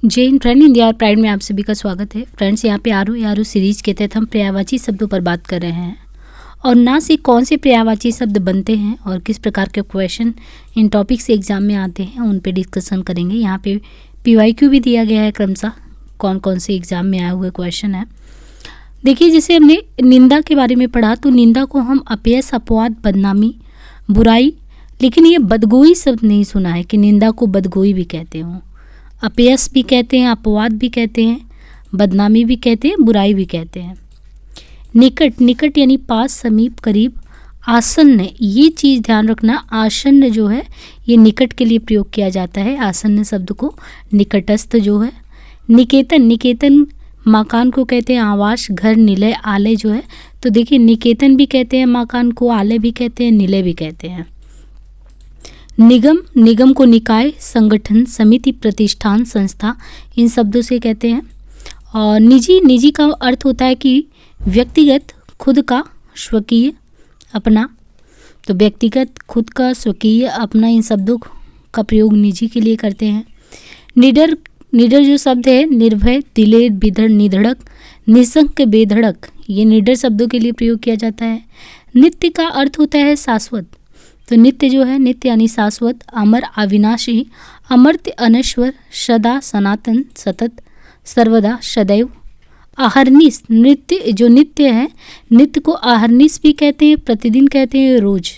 जय Hind friend, India और pride में आप सभी का स्वागत है। फ्रेंड्स, यहाँ पे आरू सीरीज के तहत हम पर्यायवाची शब्दों पर बात कर रहे हैं और ना से कौन से पर्यायवाची शब्द बनते हैं और किस प्रकार के क्वेश्चन इन टॉपिक से एग्जाम में आते हैं उन पे डिस्कशन करेंगे। यहाँ पे PYQ भी दिया गया है क्रमशः कौन कौन से एग्जाम में आए हुए क्वेश्चन है। देखिए, जैसे हमने निंदा के बारे में पढ़ा तो निंदा को हम अपयश, अपवाद, बदनामी, बुराई, लेकिन ये बदगोई शब्द नहीं सुना है कि निंदा को बदगोई भी कहते हों। अपयश भी कहते हैं, अपवाद भी कहते हैं, बदनामी भी कहते हैं, बुराई भी कहते हैं। निकट यानी पास, समीप, करीब, आसन्न, ये चीज़ ध्यान रखना। आसन्न जो है ये निकट के लिए प्रयोग किया जाता है। आसन्न शब्द को निकटस्थ जो है। निकेतन मकान को कहते हैं, आवास, घर, निलय, आलय जो है। तो देखिए, निकेतन भी कहते हैं मकान को, आलय भी कहते हैं, निलय भी कहते हैं। निगम को निकाय, संगठन, समिति, प्रतिष्ठान, संस्था, इन शब्दों से कहते हैं। और निजी का अर्थ होता है कि व्यक्तिगत, खुद का, स्वकीय, अपना। तो व्यक्तिगत, खुद का, स्वकीय, अपना, इन शब्दों का प्रयोग निजी के लिए करते हैं। निडर जो शब्द है, निर्भय, दिलेर, बिधड़, निधड़क, निसंक, बेधड़क, ये निडर शब्दों के लिए प्रयोग किया जाता है। नित्य का अर्थ होता है शाश्वत। तो नित्य जो है, नित्य यानी शाश्वत, अमर, अविनाशी, अमर्त्य, अनश्वर, सदा, सनातन, सतत, सर्वदा, सदैव। आहर्निश, नृत्य जो नित्य है, नित्य को आहर्निश भी कहते हैं, प्रतिदिन कहते हैं, रोज।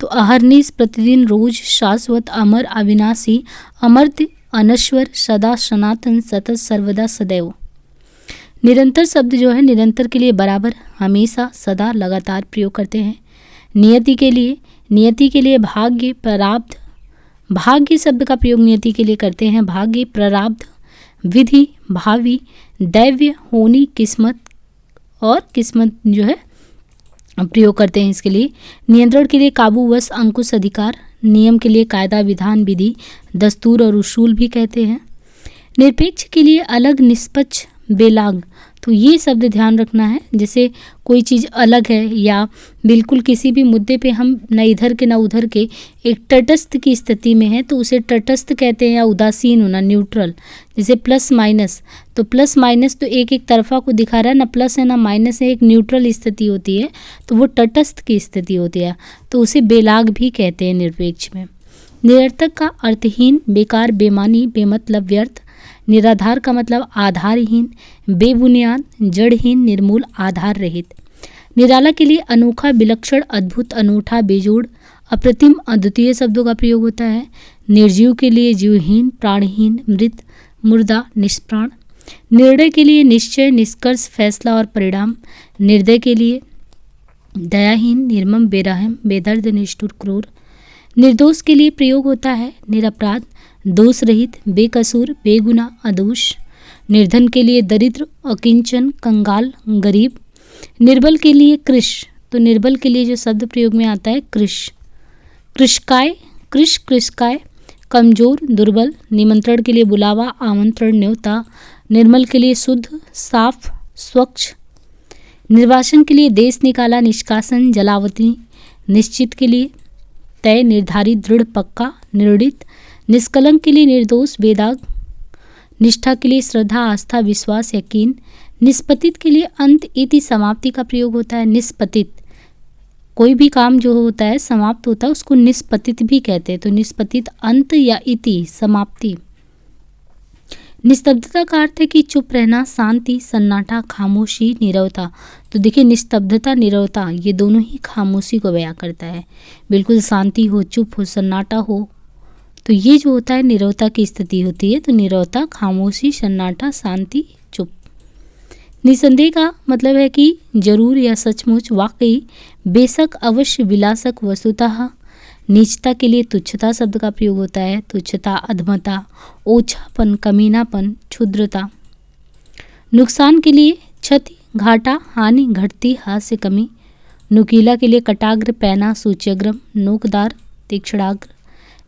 तो आहर्निश, प्रतिदिन, रोज, शाश्वत, अमर, अविनाशी, अमर्त्य, अनश्वर, सदा, सनातन, सतत, सर्वदा, सदैव। निरंतर शब्द जो है, निरंतर के लिए बराबर, हमेशा, सदा, लगातार प्रयोग करते हैं। नियति के लिए भाग्य, प्रारब्ध, भाग्य शब्द का प्रयोग नियति के लिए करते हैं। भाग्य, प्रारब्ध, विधि, भावी, दैव्य, होनी, किस्मत, और किस्मत जो है प्रयोग करते हैं इसके लिए। नियंत्रण के लिए काबू, वश, अंकुश, अधिकार। नियम के लिए कायदा, विधान, विधि, दस्तूर और उसूल भी कहते हैं। निरपेक्ष के लिए अलग, निष्पक्ष, बेलाग। तो ये शब्द ध्यान रखना है। जैसे कोई चीज़ अलग है या बिल्कुल किसी भी मुद्दे पे हम न इधर के न उधर के, एक तटस्थ की स्थिति में है तो उसे तटस्थ कहते हैं, या उदासीन होना, न्यूट्रल। जैसे प्लस माइनस, तो प्लस माइनस तो एक तरफा को दिखा रहा है, ना प्लस है ना माइनस है, एक न्यूट्रल स्थिति होती है, तो वो तटस्थ की स्थिति होती है, तो उसे बेलाग भी कहते हैं निरपेक्ष में। निरर्थक का अर्थहीन, बेकार, बेमानी, बेमतलब, व्यर्थ। निराधार का मतलब आधारहीन, बेबुनियाद, जड़हीन, निर्मूल, आधार रहित। निराला के लिए अनोखा, विलक्षण, अद्भुत, अनूठा, बेजोड़, अप्रतिम, अद्वितीय शब्दों का प्रयोग होता है। निर्जीव के लिए जीवहीन, प्राणहीन, मृत, मुर्दा, निष्प्राण। निर्णय के लिए निश्चय, निष्कर्ष, फैसला और परिणाम। निर्दय के लिए दयाहीन, निर्मम, बेरहम, बेदर्द, निष्ठुर, क्रूर। निर्दोष के लिए प्रयोग होता है निरपराध, दोष रहित, बेकसूर, बेगुना, अदोष। निर्धन के लिए दरिद्र, अकिंचन, कंगाल, गरीब। निर्बल के लिए कृश, तो निर्बल के लिए जो शब्द प्रयोग में आता है कृश। कृशकाय, कृशकाय, कमजोर, दुर्बल। निमंत्रण के लिए बुलावा, आमंत्रण, न्योता। निर्मल के लिए शुद्ध, साफ, स्वच्छ। निर्वासन के लिए देश निकाला, निष्कासन, जलावतनी। निश्चित के लिए तय, निर्धारित, दृढ़, पक्का, निर्णित। निष्कलंक के लिए निर्दोष, बेदाग। निष्ठा के लिए श्रद्धा, आस्था, विश्वास, यकीन। निष्पतित के लिए अंत, इति, समाप्ति का प्रयोग होता है। निष्पतित, कोई भी काम जो होता है समाप्त होता है उसको निष्पतित भी कहते हैं। तो निष्पतित, अंत या इति, समाप्ति। निस्तब्धता का अर्थ है कि चुप रहना, शांति, सन्नाटा, खामोशी, नीरवता। तो देखिए, निस्तब्धता, नीरवता, ये दोनों ही खामोशी को बयां करता है। बिल्कुल शांति हो, चुप हो, सन्नाटा हो, तो ये जो होता है नीरवता की स्थिति होती है। तो नीरवता, खामोशी, सन्नाटा, शांति, चुप। निसंदेह का मतलब है कि जरूर या सचमुच, वाकई, बेशक, अवश्य, विलासक, वस्तुतः। नीचता के लिए तुच्छता शब्द का प्रयोग होता है। तुच्छता, अधमता, ओछापन, कमीनापन, क्षुद्रता। नुकसान के लिए क्षति, घाटा, हानि, घटती, हास्य, कमी। नुकीला के लिए कटाग्र, पैना, सूच्यग्रम, नोकदार, तीक्ष्णाग्र।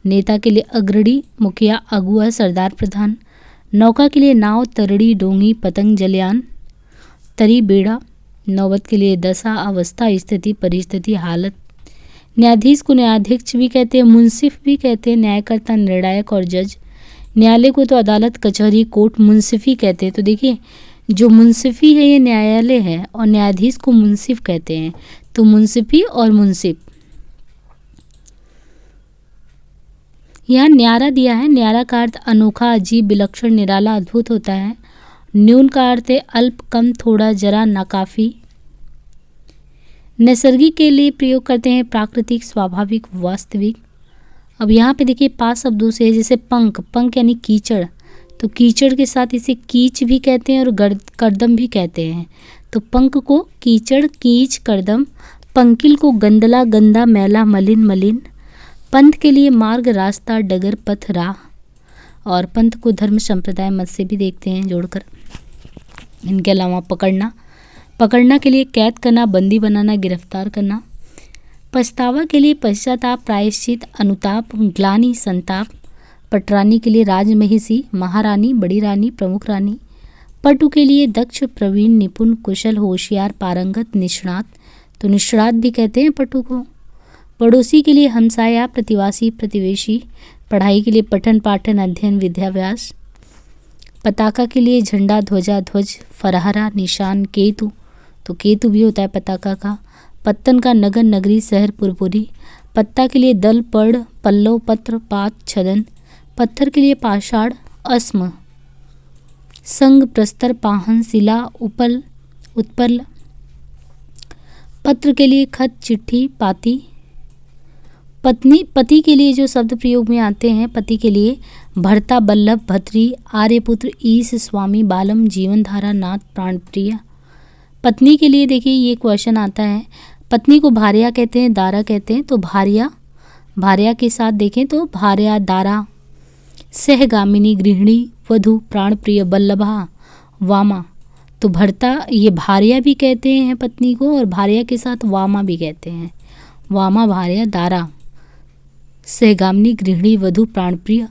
नेता के लिए अग्रणी, मुखिया, अगुआ, सरदार, प्रधान। नौका के लिए नाव, तरड़ी, डोंगी, पतंग, जलयान, तरी, बेड़ा। नौबत के लिए दशा, अवस्था, स्थिति, परिस्थिति, हालत। न्यायाधीश को न्यायाधीश भी कहते हैं, मुंसिफ भी कहते हैं, न्यायकर्ता, निर्णायक और जज। न्यायालय को तो अदालत, कचहरी, कोर्ट, मुंसिफी कहते हैं। तो देखिए जो मुंसिफी है ये न्यायालय है और न्यायाधीश को मुंसिफ कहते हैं। तो मुंसिफी और मुंसिफ। यहाँ न्यारा दिया है। न्यारा का अर्थ अनोखा, अजीब, विलक्षण, निराला, अद्भुत होता है। न्यून का अर्थ है अल्प, कम, थोड़ा, जरा, नाकाफी। नैसर्गिक के लिए प्रयोग करते हैं प्राकृतिक, स्वाभाविक, वास्तविक। अब यहाँ पे देखिए 5 शब्दों से है, जैसे पंख, पंख यानी कीचड़, तो कीचड़ के साथ इसे कीच भी कहते हैं और करदम भी कहते हैं। तो पंख को कीचड़, कीच, करदम। पंकिल को गंदला, गंदा, मैला, मलिन, मलिन। पंथ के लिए मार्ग, रास्ता, डगर, पथ, राह। और पंथ को धर्म, संप्रदाय, मत से भी देखते हैं जोड़कर। इनके अलावा पकड़ना, पकड़ना के लिए कैद करना, बंदी बनाना, गिरफ्तार करना। पछतावा के लिए पश्चाताप, प्रायश्चित, अनुताप, ग्लानि, संताप। पटरानी के लिए राजमहिषी, महारानी, बड़ी रानी, प्रमुख रानी। पटु के लिए दक्ष, प्रवीण, निपुण, कुशल, होशियार, पारंगत, निष्णात। तो निष्णात भी कहते हैं पटु को। पड़ोसी के लिए हमसाया, प्रतिवासी, प्रतिवेशी। पढ़ाई के लिए पठन, पाठन, अध्ययन, विद्याभ्यास। पताका के लिए झंडा, ध्वजा, ध्वज, फरहरा, निशान, केतु, तो केतु भी होता है पताका का। पत्तन का नगर, नगरी, शहर, पुरपुरी। पत्ता के लिए दल, पड़, पल्लव, पत्र, पात, छदन। पत्थर के लिए पाषाण, अस्म। संग, प्रस्तर, पाहन, शिला, उपल, उत्पल। पत्र के लिए खत, चिट्ठी, पाती। पत्नी, पति के लिए जो शब्द प्रयोग में आते हैं, पति के लिए भर्ता, बल्लभ, भत्री, आर्यपुत्र, ईश, स्वामी, बालम, जीवनधारा, नाथ, प्राणप्रिय। पत्नी के लिए देखिए ये क्वेश्चन आता है, पत्नी को भार्या कहते हैं, दारा कहते हैं। तो भार्या, भार्या के साथ देखें तो भार्या, दारा। सहगामिनी, गृहिणी, वधु, प्राणप्रिय, बल्लभा, वामा। तो भर्ता, ये भार्या भी कहते हैं पत्नी को, और भार्या के साथ वामा भी कहते हैं। वामा, भार्या, दारा। सहगामिनी, गृहिणी, वधु, प्राणप्रिय,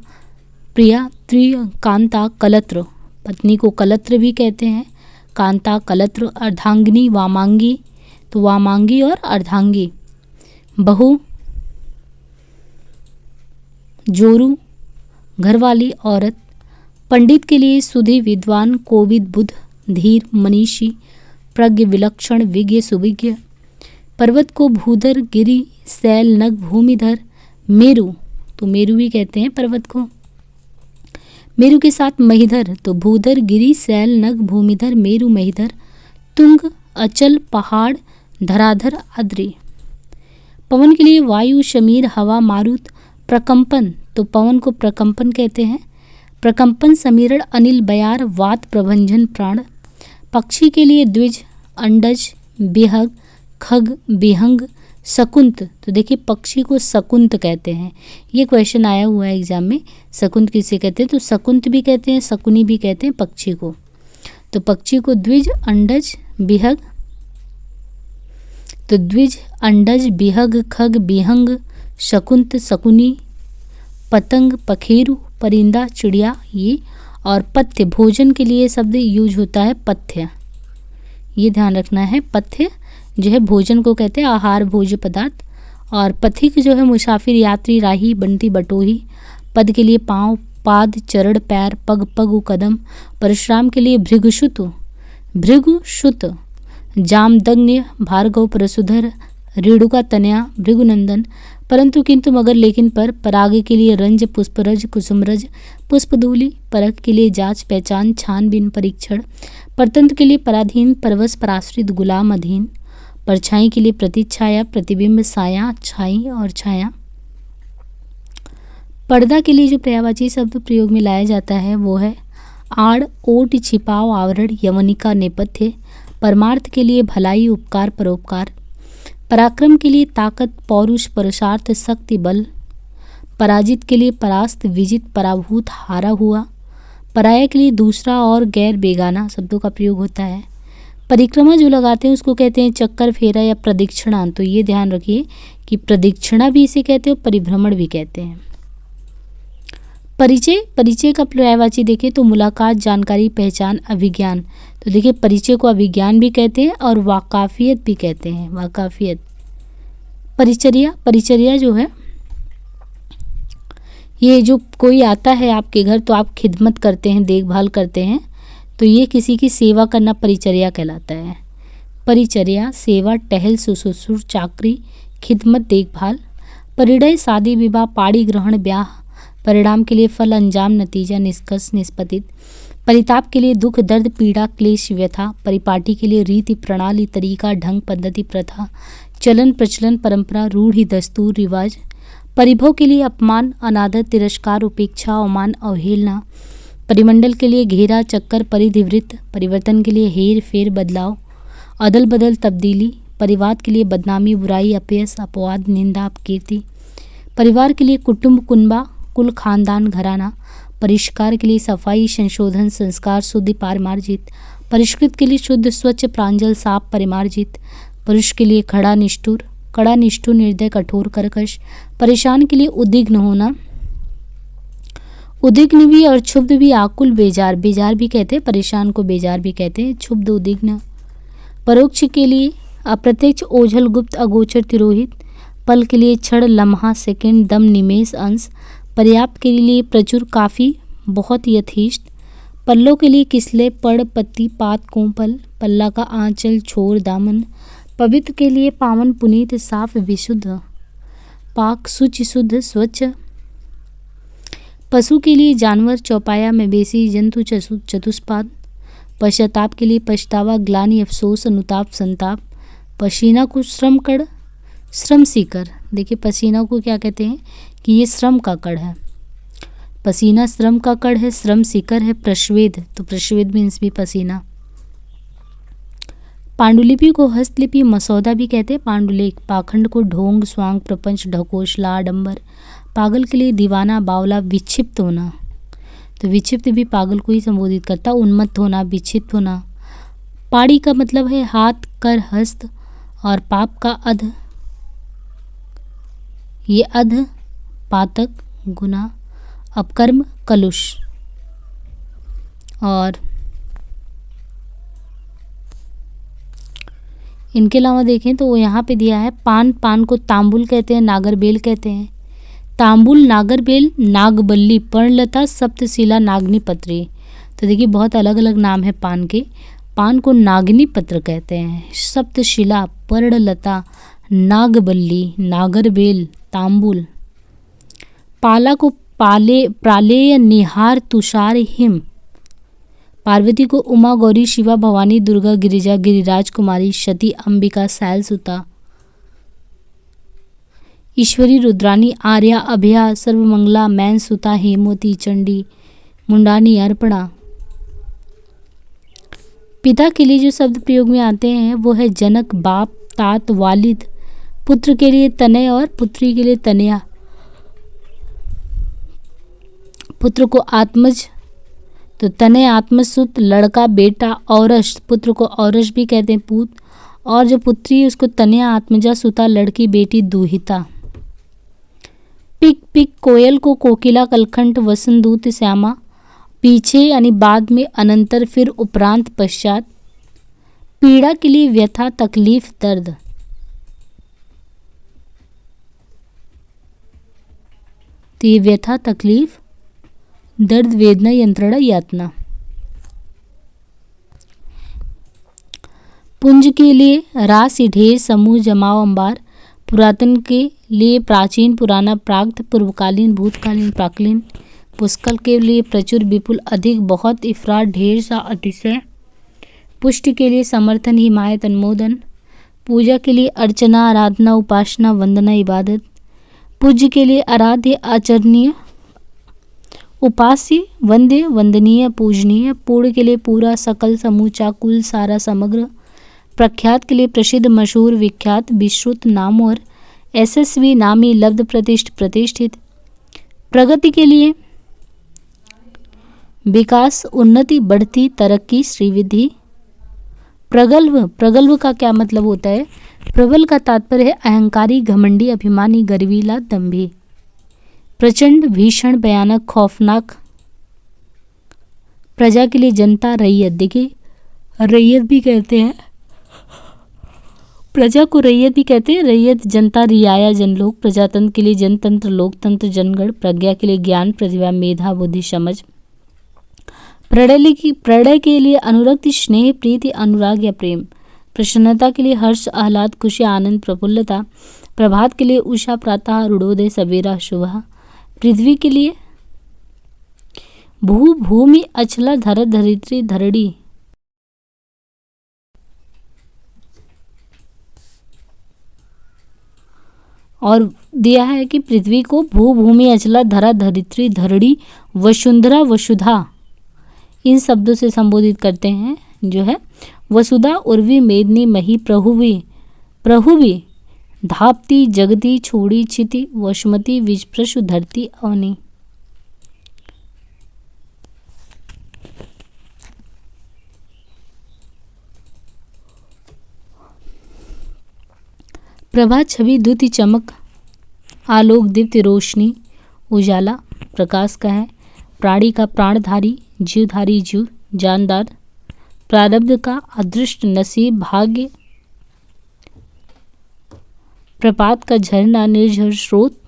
प्रिया, त्रिय, कांता, कलत्र। पत्नी को कलत्र भी कहते हैं, कांता, कलत्र। अर्धांगिनी, वामांगी, तो वामांगी और अर्धांगी। बहू, जोरू, घरवाली, औरत। पंडित के लिए सुधी, विद्वान, कोविद, बुद्ध, धीर, मनीषी, प्रज्ञ, विलक्षण, विज्ञ, सुविज्ञ। पर्वत को भूधर, गिरि, शैल, नग, भूमिधर, मेरु, तो मेरु भी कहते हैं पर्वत को। मेरु के साथ महीधर, तो भूधर, गिरि, शैल, नग, भूमिधर, मेरु, महीधर। तुंग, अचल, पहाड़, धराधर, आद्री। पवन के लिए वायु, शमीर, हवा, मारुत। प्रकंपन, तो पवन को प्रकंपन कहते हैं। प्रकंपन, समीरण, अनिल, बयार, वात, प्रभंजन, प्राण। पक्षी के लिए द्विज, अंडज, बिहग, खग, बिहंग, शकुंत। तो देखिए पक्षी को शकुंत कहते हैं, ये क्वेश्चन आया हुआ है एग्जाम में। शकुंत किसे कहते हैं, तो शकुंत भी कहते हैं, शकुनी भी कहते हैं पक्षी को। तो पक्षी को द्विज, अंडज, बिहग, तो द्विज, अंडज, बिहग, खग, बिहंग, शकुंत, शकुनी। पतंग, पखेरु, परिंदा, चिड़िया, ये। और पथ्य, भोजन के लिए शब्द यूज होता है पथ्य, ये ध्यान रखना है। पथ्य जो है भोजन को कहते हैं, आहार, भोज्य पदार्थ। और पथिक जो है मुसाफिर, यात्री, राही, बंटी, बटोही। पद के लिए पाँव, पाद, चरण, पैर, पग, पगु, कदम। परशुराम के लिए भृगुशुत, भृगुशुत। जामदग्न्य, भार्गव, परशुधर, रेणुका, तनया, भृगुनंदन। परंतु, किंतु, मगर, लेकिन, पर। पराग के लिए रंज, पुष्परज, कुसुमरज, पुष्पधूलि। परख के लिए जांच, पहचान, छानबीन, परीक्षण। परतंत्र के लिए पराधीन, परवश, पराश्रित, गुलाम, अधीन। परछाई के लिए प्रतिछाया, प्रतिबिंब, साया, छाई और छाया। पर्दा के लिए जो पर्यायवाची शब्द प्रयोग में लाया जाता है वो है आड़, ओट, छिपाव, आवरण, यवनिका, नेपथ्य। परमार्थ के लिए भलाई, उपकार, परोपकार। पराक्रम के लिए ताकत, पौरुष, पुरुषार्थ, शक्ति, बल। पराजित के लिए परास्त, विजित, पराभूत, हारा हुआ। पराया के लिए दूसरा और गैर, बेगाना शब्दों का प्रयोग होता है। परिक्रमा जो लगाते हैं उसको कहते हैं चक्कर, फेरा या प्रदक्षिणा। तो ये ध्यान रखिए कि प्रदक्षिणा भी इसे कहते हैं और परिभ्रमण भी कहते हैं। परिचय, परिचय का पर्यायवाची देखें तो मुलाकात, जानकारी, पहचान, अभिज्ञान। तो देखिए परिचय को अभिज्ञान भी कहते हैं और वाकाफियत भी कहते हैं, वाकाफियत। परिचर्या, परिचर्या जो है ये जो कोई आता है आपके घर तो आप खिदमत करते हैं, देखभाल करते हैं, तो ये किसी की सेवा करना परिचर्या कहलाता है। परिचर्या, सेवा, टहल, सुसुसुर, चाकरी, खिदमत, देखभाल। परिणय, शादी विवाह, पाड़ी ग्रहण, ब्याह। परिणाम के लिए फल, अंजाम, नतीजा, निष्कर्ष, निष्पत्ति। परिताप के लिए दुख, दर्द, पीड़ा, क्लेश, व्यथा। परिपाटी के लिए रीति, प्रणाली, तरीका, ढंग, पद्धति, प्रथा, चलन, प्रचलन, परंपरा, रूढ़ि, दस्तूर, रिवाज। परिभव के लिए अपमान, अनादर, तिरस्कार, उपेक्षा, अवमान, अवहेलना। परिमंडल के लिए घेरा, चक्कर, परिधिवृत्त। परिवर्तन के लिए हेर फेर, बदलाव, अदल बदल, तब्दीली। परिवाद के लिए बदनामी, बुराई, अपयश, अपवाद, निंदा, अपकीर्ति। परिवार के लिए कुटुंब, कुनबा, कुल, खानदान, घराना। परिष्कार के लिए सफाई, संशोधन, संस्कार, शुद्धि, पारमार्जित। परिष्कृत के लिए शुद्ध, स्वच्छ, प्रांजल, साफ, परिमार्जित। पुरुष के लिए खड़ा, निष्ठुर, कड़ा, निष्ठुर, निर्दय, कठोर, कर्कश। परेशान के लिए उद्विग्न होना, उद्विग्न भी और क्षुब्ध भी, आकुल, बेजार, बेजार भी कहते हैं, परेशान को बेजार भी कहते हैं, क्षुब्ध, उद्विग्न। परोक्ष के लिए अप्रत्यक्ष, ओझल, गुप्त, अगोचर, तिरोहित। पल के लिए क्षण, लम्हा, सेकंड, दम, निमेष, अंश। पर्याप्त के लिए प्रचुर, काफ़ी, बहुत, यथेष्ट। पल्लों के लिए किसले, पड़, पत्ती, पात, कोंपल। पल्ला का आंचल, छोर, दामन। पवित्र के लिए पावन, पुनीत, साफ, विशुद्ध। पाक, शुचि, शुद्ध, स्वच्छ। पशु के लिए जानवर, चौपाया, मवेशी, जंतु, चतुष्पाद। पश्चाताप के लिए पछतावा, ग्लानि, अफसोस, अनुताप, संताप। पसीना को श्रम कड़, श्रम सीकर। देखिए पसीना को क्या कहते हैं कि ये श्रम का कड़ है। पसीना श्रम का कड़ है, श्रम सीकर है। प्रश्वेद, तो प्रश्वेद मीन्स भी पसीना। पांडुलिपि को हस्तलिपि, मसौदा भी कहते हैं, पांडुलेख। पाखंड को ढोंग, स्वांग, प्रपंच, ढकोसला, आडंबर। पागल के लिए दीवाना, बावला, विक्षिप्त होना, तो विक्षिप्त भी पागल को ही संबोधित करता। उन्मत्त होना, विक्षिप्त होना। पाड़ी का मतलब है हाथ, कर, हस्त, और पाप का अध, ये अध, पातक, गुनाह, अपकर्म, कलुष। और इनके अलावा देखें तो वो यहाँ पे दिया है पान, पान को तांबुल कहते हैं, नागरबेल कहते हैं। तांबुल, नागरबेल, नागबल्ली, पर्णलता, सप्तशिला, नागनी पत्री। तो देखिए बहुत अलग अलग नाम है पान के। पान को नागनी पत्र कहते हैं, सप्तशिला, पर्णलता, नागबल्ली, नागरबेल, तांबुल। पाला को प्रालेय, निहार, तुषार, हिम। पार्वती को उमा, गौरी, शिवा, भवानी, दुर्गा, गिरिजा, गिरिराज कुमारी, सती, अंबिका, सैलसुता। ईश्वरी, रुद्रानी, आर्या, अभया, सर्वमंगला, मैनसुता, हेमवती, चंडी, मुंडानी, अर्पणा। पिता के लिए जो शब्द प्रयोग में आते हैं वो है जनक, बाप, तात, वालिद। पुत्र के लिए तनय और पुत्री के लिए तनया। पुत्र को आत्मज, तो तनय, आत्मसुत, लड़का, बेटा, औरस। पुत्र को औरस भी कहते हैं, पूत। और जो पुत्री है उसको तनया, आत्मजा, सुता, लड़की, बेटी, दूहिता। पिक, पिक, कोयल को कोकिला, कलखंड, वसंतदूत, श्यामा। पीछे यानी बाद में, अनंतर, फिर, उपरांत, पश्चात। पीड़ा के लिए व्यथा, तकलीफ, दर्द। तो ये व्यथा, तकलीफ, दर्द, वेदना, यंत्रणा, यातना। पुंज के लिए राशि, ढेर, समूह, जमाव, अंबार। पुरातन के लिए प्राचीन, पुराना, प्राक्त, पूर्वकालीन, भूतकालीन, प्राक्लीन। पुष्कल के लिए प्रचुर, विपुल, अधिक, बहुत, इफरात, ढेर सा, अतिशय। पुष्टि के लिए समर्थन, हिमायत, अनुमोदन। पूजा के लिए अर्चना, आराधना, उपासना, वंदना, इबादत। पूज्य के लिए आराध्य, आचरणीय, उपास्य, वंद्य, वंदनीय, पूजनीय। पूर्ण के लिए पूरा, सकल, समूचा, कुल, सारा, समग्र। प्रख्यात के लिए प्रसिद्ध, मशहूर, विख्यात, विश्रुत, नाम और यशस्वी, नामी, लब्ध, प्रतिष्ठित। प्रगति के लिए विकास, उन्नति, बढ़ती, तरक्की, श्रीविधि। प्रगल्भ, प्रगल्भ का क्या मतलब होता है? प्रबल का तात्पर्य है अहंकारी, घमंडी, अभिमानी, गर्वीला, दंभी। प्रचंड, भीषण, भयानक, खौफनाक। प्रजा के लिए जनता, रैयत। देखिए रैयत भी कहते हैं प्रजा को रैयत भी कहते हैं। रैयत जनता, रियाया जनलोक, प्रजातंत्र के लिए जनतंत्र, लोकतंत्र जनगण, प्रज्ञा के लिए ज्ञान, प्रतिभा, मेधा, बुद्धि, समझ, प्रणय के लिए अनुरक्ति, स्नेह, प्रीति, अनुराग या प्रेम, प्रसन्नता के लिए हर्ष, आह्लाद, खुशी, आनंद, प्रफुल्लता, प्रभात के लिए उषा, प्रातः, अरुणोदय, सवेरा, शुभ, पृथ्वी के लिए भू, भूमि, अचला, धरत, धरित्री, धरणी, और दिया है कि पृथ्वी को भू, भूमि, अचला, धरा, धरित्री, धरणी, वसुंधरा, वसुधा इन शब्दों से संबोधित करते हैं। जो है वसुधा, उर्वी, मेदिनी, मही, प्रहुवी, धाप्ती, जगती, छोड़ी, चिति, वसुमती, विजप्रसु, धरती, अवनी। प्रभात छवि, द्युति, चमक, आलोक, दीप्ति, रोशनी, उजाला, प्रकाश का है। प्राणी का प्राणधारी, जीवधारी, जीव, जानदार, प्रारब्ध का अदृष्ट, नसीब, भाग्य, प्रपात का झरना, निर्झर, स्रोत,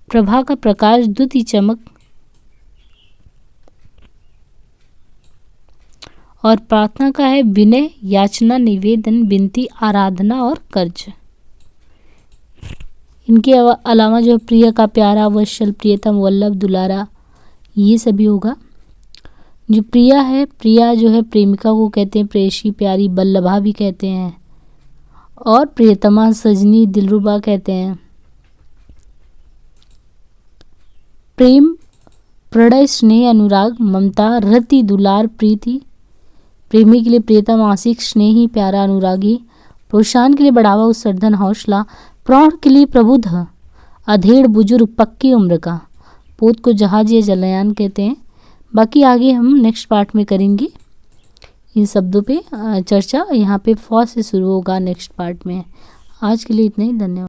प्रभा का प्रकाश, द्युति, चमक, और प्रार्थना का है विनय, याचना, निवेदन, विनती, आराधना और कर्ज। इनके अलावा जो प्रिय का प्यारा, वत्सल, प्रियतम, वल्लभ, दुलारा, ये सभी होगा। जो प्रिया है, प्रिया जो है प्रेमिका को कहते हैं, प्रेयसी, प्यारी, बल्लभा भी कहते हैं, और प्रियतमा, सजनी, दिलरुबा कहते हैं। प्रेम, प्रणय, स्नेह, अनुराग, ममता, रति, दुलार, प्रीति, प्रेमी के लिए प्रियतम, आशिक, स्नेही, प्यारा, अनुरागी, प्रोत्साहन के लिए बढ़ावा, उत्सर्धन, हौसला, प्रौढ़ के लिए प्रबुद्ध, अधेड़, बुजुर्ग, पक्की उम्र का, पोत को जहाज या जलयान कहते हैं। बाकी आगे हम नेक्स्ट पार्ट में करेंगे इन शब्दों पे चर्चा। यहाँ पे फ से शुरू होगा नेक्स्ट पार्ट में। आज के लिए इतना ही, धन्यवाद।